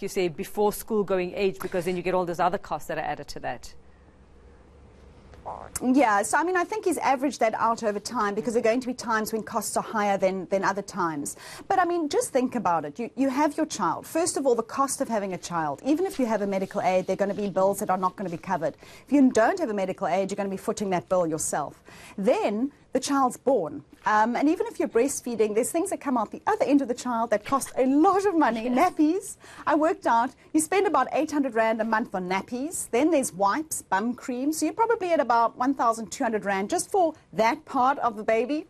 you say, before school going age, because then you get all those other costs that are added to that. Yeah, so I mean, I think he's averaged that out over time, because there are going to be times when costs are higher than other times. But I mean, just think about it. You have your child. First of all, the cost of having a child. Even if you have a medical aid, there are going to be bills that are not going to be covered. If you don't have a medical aid, you're going to be footing that bill yourself. Then the child's born. And even if you're breastfeeding, there's things that come out the other end of the child that cost a lot of money. Nappies. I worked out, you spend about 800 Rand a month on nappies. Then there's wipes, bum cream. So you're probably at about 1,200 Rand just for that part of the baby.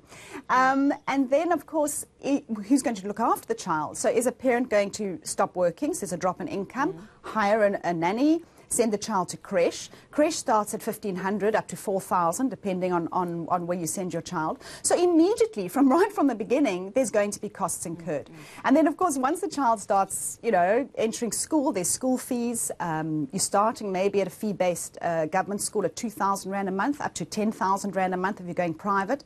And then, of course, who's going to look after the child? So is a parent going to stop working? So there's a drop in income, hire a nanny, send the child to creche. Creche starts at 1,500 up to 4,000, depending on where you send your child. So immediately, right from the beginning, there's going to be costs incurred. And then, of course, once the child starts, entering school, there's school fees. You're starting maybe at a fee-based government school at 2,000 Rand a month, up to 10,000 Rand a month if you're going private.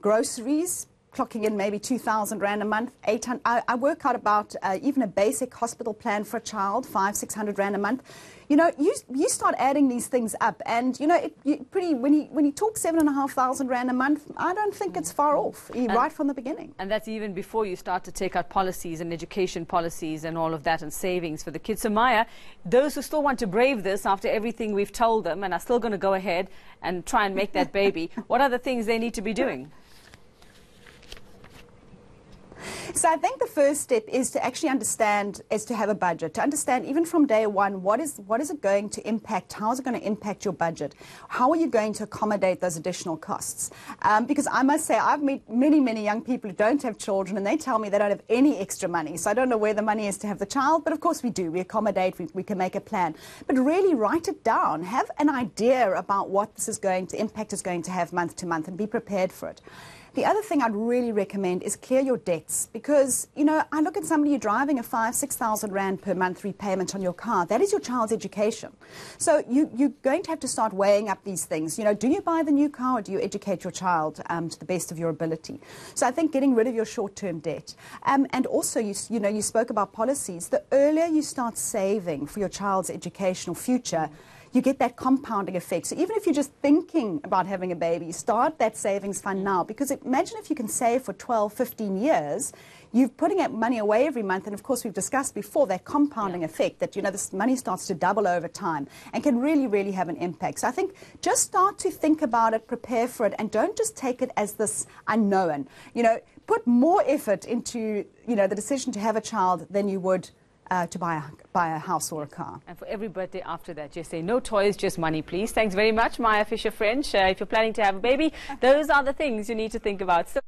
Groceries, clocking in maybe 2,000 Rand a month, 800. I work out about even a basic hospital plan for a child, 500-600 Rand a month. You start adding these things up, and when you talk 7,500 Rand a month, I don't think it's far off, right from the beginning. And that's even before you start to take out policies and education policies and all of that, and savings for the kids. So Maya, those who still want to brave this after everything we've told them and are still going to go ahead and try and make that baby, what are the things they need to be doing? So I think the first step is to actually understand, is to have a budget, to understand even from day one, what is it going to impact, how is it going to impact your budget, how are you going to accommodate those additional costs? Because I must say, I've met many young people who don't have children, and they tell me they don't have any extra money. So I don't know where the money is to have the child, but of course we do. We accommodate, we can make a plan. But really write it down, have an idea about what this impact is going to have month to month, and be prepared for it. The other thing I'd really recommend is clear your debts, because, I look at somebody, you're driving a 5,000-6,000 Rand per month repayment on your car. That is your child's education. So you're going to have to start weighing up these things. Do you buy the new car, or do you educate your child to the best of your ability? So I think getting rid of your short-term debt. And also, you spoke about policies. The earlier you start saving for your child's educational future, you get that compounding effect. So even if you're just thinking about having a baby, start that savings fund now. Because imagine if you can save for 12, 15 years, you're putting that money away every month. And of course, we've discussed before that compounding effect, that, this money starts to double over time and can really have an impact. So I think just start to think about it, prepare for it, and don't just take it as this unknown. Put more effort into, the decision to have a child than you would to buy a house or a car. And for every birthday after that, just say, no toys, just money, please. Thanks very much, Maya Fisher-French. If you're planning to have a baby, those are the things you need to think about. So